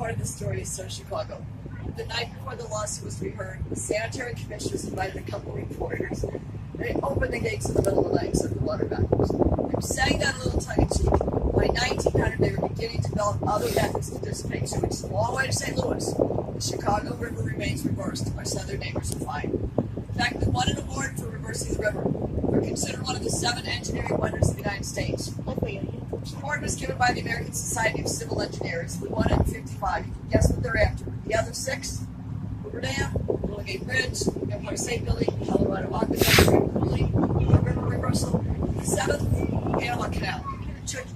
part of the story is so Chicago. The night before the lawsuit was to be heard, the sanitary commissioners invited a couple of reporters. They opened the gates in the middle of the night and set the water back. They were saying that a little tongue-in-cheek. By 1900, they were beginning to develop other methods to dissipate sewage. It's a long way to St. Louis. The Chicago River remains reversed. Our southern neighbors are fine. In fact, we won an award for reversing the river. We're considered one of the 7 engineering wonders of the United States. The award was given by the American Society of Civil Engineers. We won it in 55. You can guess what they're after. The other 6, Hoover Dam, Golden Gate Bridge, Empire State Building, Colorado Aqueduct, River Reversal. The 7th, Panama Canal. Tricky.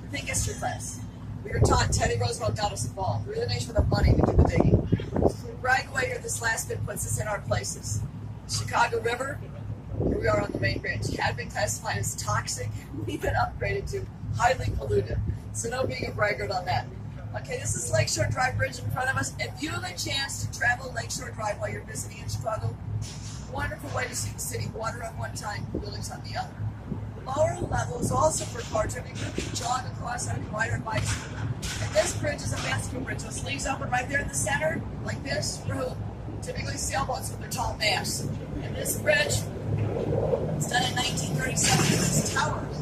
The thing history class. We were taught Teddy Roosevelt got us involved. We're the nation with the money to do the digging. We brag away here. This last bit puts us in our places. Chicago River, here we are on the main branch, had been classified as toxic. We've been upgraded to highly polluted. So no being a braggart on that. Okay, this is Lakeshore Drive Bridge in front of us. If you have a chance to travel Lakeshore Drive while you're visiting in Chicago, wonderful way to see the city. Water on one time, buildings on the other. Lower level is also for cars. You can jog across and ride our bikes. And this bridge is a bicycle bridge. Those leaves open right there in the center, like this, for who? Typically sailboats with their tall masts. And this bridge was done in 1937 with its towers.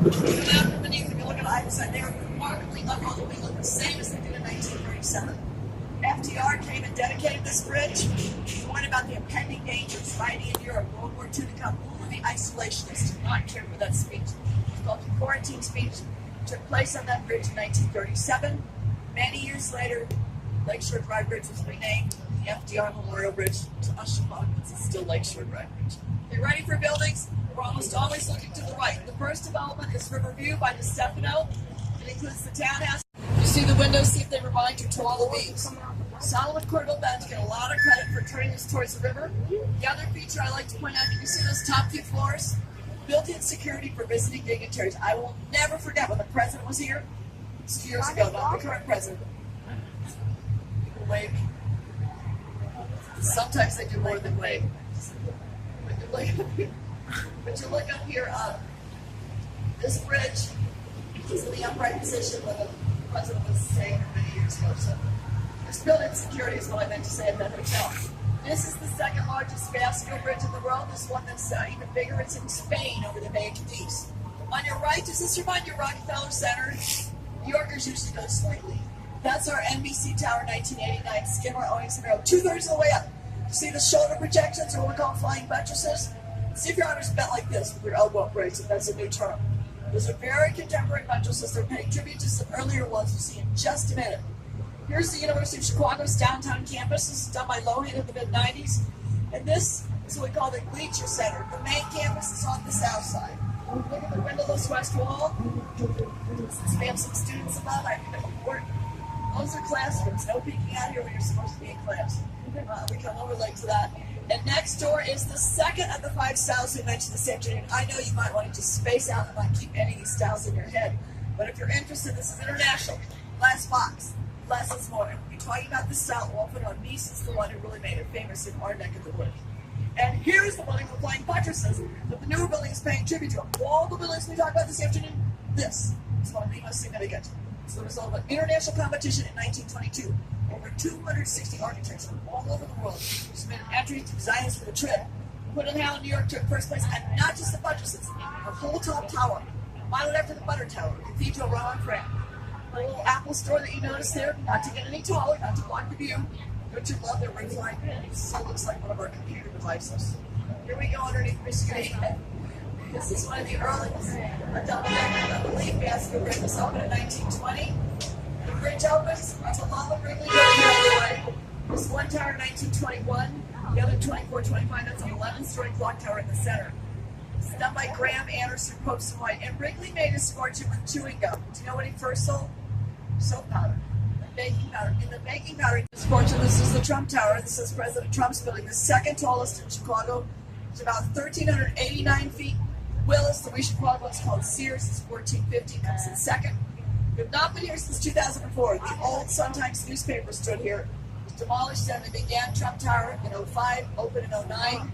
Come out from beneath, if you look at either side, they are remarkably unruly. They look the same as they did in 1937. FDR came and dedicated this bridge. He warned about the impending dangers fighting in Europe, World War II to come. Only the isolationists did not care for that speech. It's called the Quarantine Speech. It took place on that bridge in 1937. Many years later, Lakeshore Drive Bridge was renamed the FDR Memorial Bridge to us Chicagoans. It's still Lakeshore Drive Bridge. If you're ready for buildings, we're almost always looking to the right. The first development is Riverview by DeStefano. It includes the townhouse. You see the windows, see if they remind you to all the beams. Solid Cordell Bench get a lot of credit for turning us towards the river. The other feature I like to point out, can you see those top 2 floors? Built-in security for visiting dignitaries. I will never forget when the president was here. It's 2 years ago, not the current president. People wave. Sometimes they do more than wave. But you look up here, this bridge is in the upright position where the president was staying for many years ago. So this built-in security is what I meant to say at that hotel. This is the 2nd largest bicycle bridge in the world. This one that's even bigger, it's in Spain over the Bay of Cadiz. On your right, does this remind you of Rockefeller Center? New Yorkers usually go slightly. That's our NBC Tower 1989, Skidmore, Owings and Merrill, 2/3 of the way up. You see the shoulder projections, or what we call flying buttresses? See if your arms bent like this with your elbow upraised, if that's a new term. Those are very contemporary buttresses. They're paying tribute to some earlier ones you'll see in just a minute. Here's the University of Chicago's downtown campus. This is done by Lohan in the mid-90s. And this is what we call the Gleacher Center. The main campus is on the south side. Look at the windowless west wall. Since we have some students above, I think that's important. Those are classrooms. No peeking out here when you're supposed to be in class. We can overlay to that. And next door is the 2nd of the 5 styles we mentioned this afternoon. I know you might want to just space out and not keep any of these styles in your head. But if you're interested, this is international. Glass box. Less is more. And we'll be talking about this style often on Nice. Is the one who really made it famous in our neck of the woods. And here's the building with flying buttresses that the newer building is paying tribute to. All the buildings we talked about this afternoon, this is one of the most significant. It's the result of an international competition in 1922. Over 260 architects from all over the world submitted entries to designers for the trip. Woodinhouse, New York, took first place, and not just the buttresses, the whole top tower, modeled after the Butter Tower, Cathedral Row in France. The little Apple store that you notice there, not to get any taller, not to block the view. Don't you love their ring light? It still looks like one of our computer devices. Here we go underneath Michigan. This is one of the earliest. A double-decker, the Leaf Basket Bridge was opened in 1920. The bridge opens, it's a Lava Wrigley building the other way. There's one tower in 1921, the other 24, 25, that's an 11-story clock tower in the center. It's done by Graham Anderson, Post and White. And Wrigley made his fortune with chewing gum. Do you know what he first sold? Soap powder. Baking powder. In the baking powder, his fortune, this is the Trump Tower. This is President Trump's building, the 2nd tallest in Chicago. It's about 1,389 feet. Willis, the recent Chicago, is called Sears, is 1,450, comes in 2nd. We've not been here since 2004. The old Sun-Times newspaper stood here. It was demolished, and they began Trump Tower in 05, opened in 09.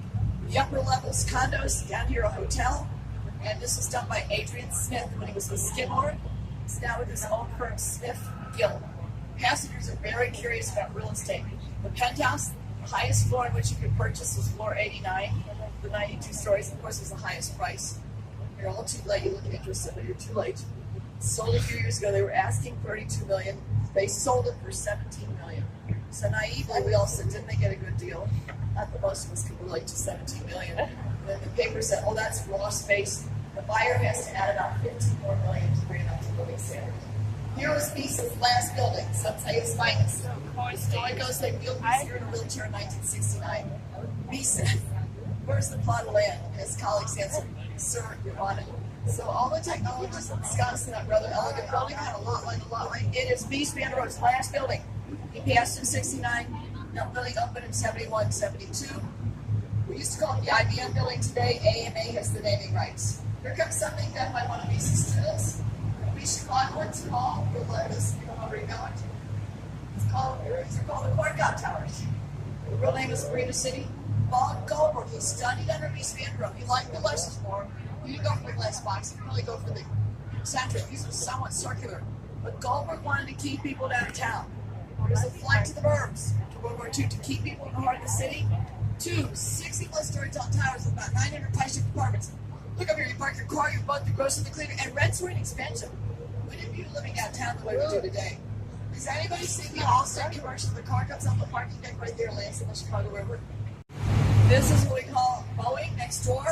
The upper levels, condos, down here a hotel. And this was done by Adrian Smith when he was with Skidmore. It's now with his own firm, Smith Gill. Passengers are very curious about real estate. The penthouse, the highest floor in which you could purchase, was floor 89. The 92 stories, of course, was the highest price. You're all too late. You look interested, but you're too late. Sold a few years ago. They were asking $32 million. They sold it for $17 million. So naively, we all said, didn't they get a good deal? Not that most of us could relate to $17 million. Then the paper said, oh, that's raw space. The buyer has to add about $15 more million to bring it up to living standards. Here was Bee's last building, some say his finest. The story goes they wheeled Bees here in a wheelchair in 1969. Bee said, where's the plot of land? And his colleagues answered, sir, you're on it. So all the technologies discussed in that rather elegant building had a lot like. It is Bees Van Road's last building. He passed in 69, that building opened in 71, 72. We used to call it the IBM building. Today, AMA has the naming rights. Here comes something done by one of Bee's students. Chicago, it's called, you'll let us, you don't already know it. These are called the Corncob Towers. The real name is Marina City. Bob Goldberg, he studied under Mies van der Rohe. He liked the lessons more. You didn't go for the glass box, you really go for the center. These are somewhat circular. But Goldberg wanted to keep people downtown. There's a flight to the burbs to World War II to keep people in the heart of the city. 60-plus story tall towers with about 900 high-ship apartments. Look up here, you park your car, you bought the grocery, the cleaner, and rents were inexpensive. We didn't be living downtown the way we do today. Has anybody seen the All-Star commercial? The car comes off the parking deck right there, lands in the Chicago River. This is what we call Boeing next door.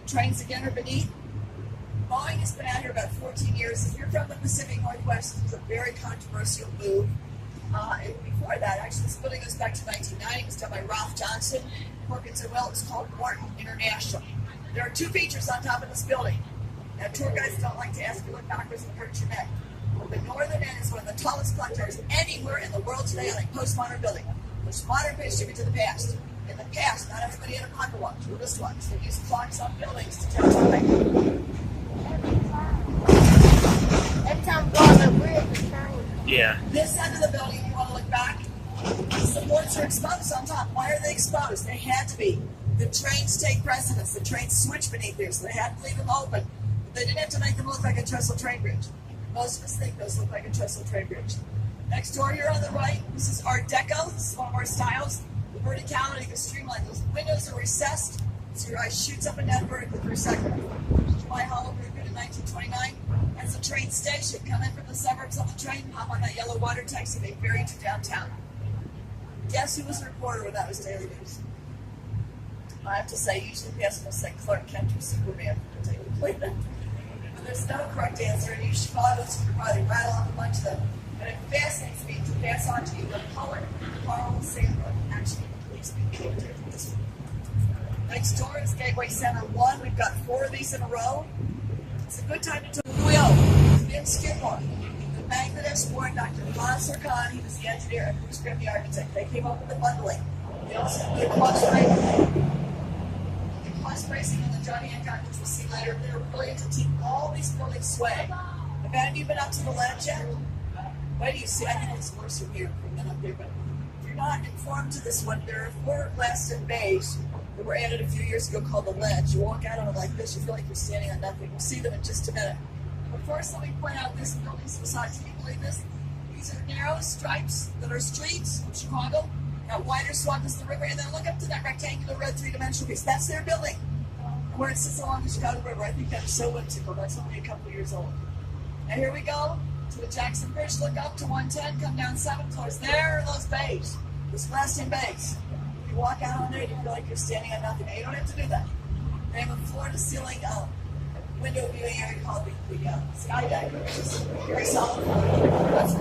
Trains again are beneath. Boeing has been out here about 14 years. If you're from the Pacific Northwest, it's a very controversial move. Before that, actually, this building goes back to 1990. It was done by Ralph Johnson. Perkins and Will. It's called Morton International. There are two features on top of this building. Now, tour guides don't like to ask you look backwards and hurt your neck. But the northern end is one of the tallest clock towers anywhere in the world today on a postmodern building, which modern pays tribute to the past. In the past, not everybody had a pocket watch or wristwatch. They used clocks on buildings to tell time. Every time we go on the bridge, it's turning. Yeah. This end of the building, if you want to look back, the supports are exposed on top. Why are they exposed? They had to be. The trains take precedence. The trains switch beneath there, so they had to leave them open. But they didn't have to make them look like a trestle train bridge. Most of us think those look like a trestle train bridge. Next door here on the right, this is Art Deco. This is one of our styles. The verticality, the streamline. Those windows are recessed, so your eye shoots up and down vertically for a second. July Hollow Bridge in 1929. That's a train station. Come in from the suburbs on the train, hop on that yellow water taxi, they ferry you to downtown. Guess who was a reporter when that was Daily News? I have to say, usually people will say Clark Kent or Superman. But there's no correct answer, and you Chicagoans could probably rattle off a bunch of them. And it fascinates me to pass on to you the poet Carl Sandburg actually completes me. Next door is Gateway Center 1. We've got 4 of these in a row. It's a good time to turn the wheel. Vin Skidmore, the Bangladesh born Dr. Mansur Khan, he was the engineer, and Bruce Grimm the architect. They came up with the bundling. They also did clutch bracing on the Johnny Hancock, which we'll see later. They were brilliant to keep all these buildings sway. Have you been up to the ledge yet? What do you see? I think it's worse from here than up there, but if you're not informed to this one, there are 4 glass and bays that were added a few years ago called the ledge. You walk out on it like this, you feel like you're standing on nothing. We'll see them in just a minute. But first, let me point out this building's facade. Can you believe this? These are narrow stripes that are streets in Chicago. Got wider swath as the river, and then look up to that rectangular red 3-dimensional piece. That's their building. Where it sits along the Chicago River. I think that's so whimsical. That's only a couple of years old. And here we go to the Jackson Bridge. Look up to 110, come down 7 floors. There are those bays, those glass-in bays. You walk out on there, you feel like you're standing on nothing. Now, you don't have to do that. They have a floor-to-ceiling window viewing area called the sky deck, which is very solid. That's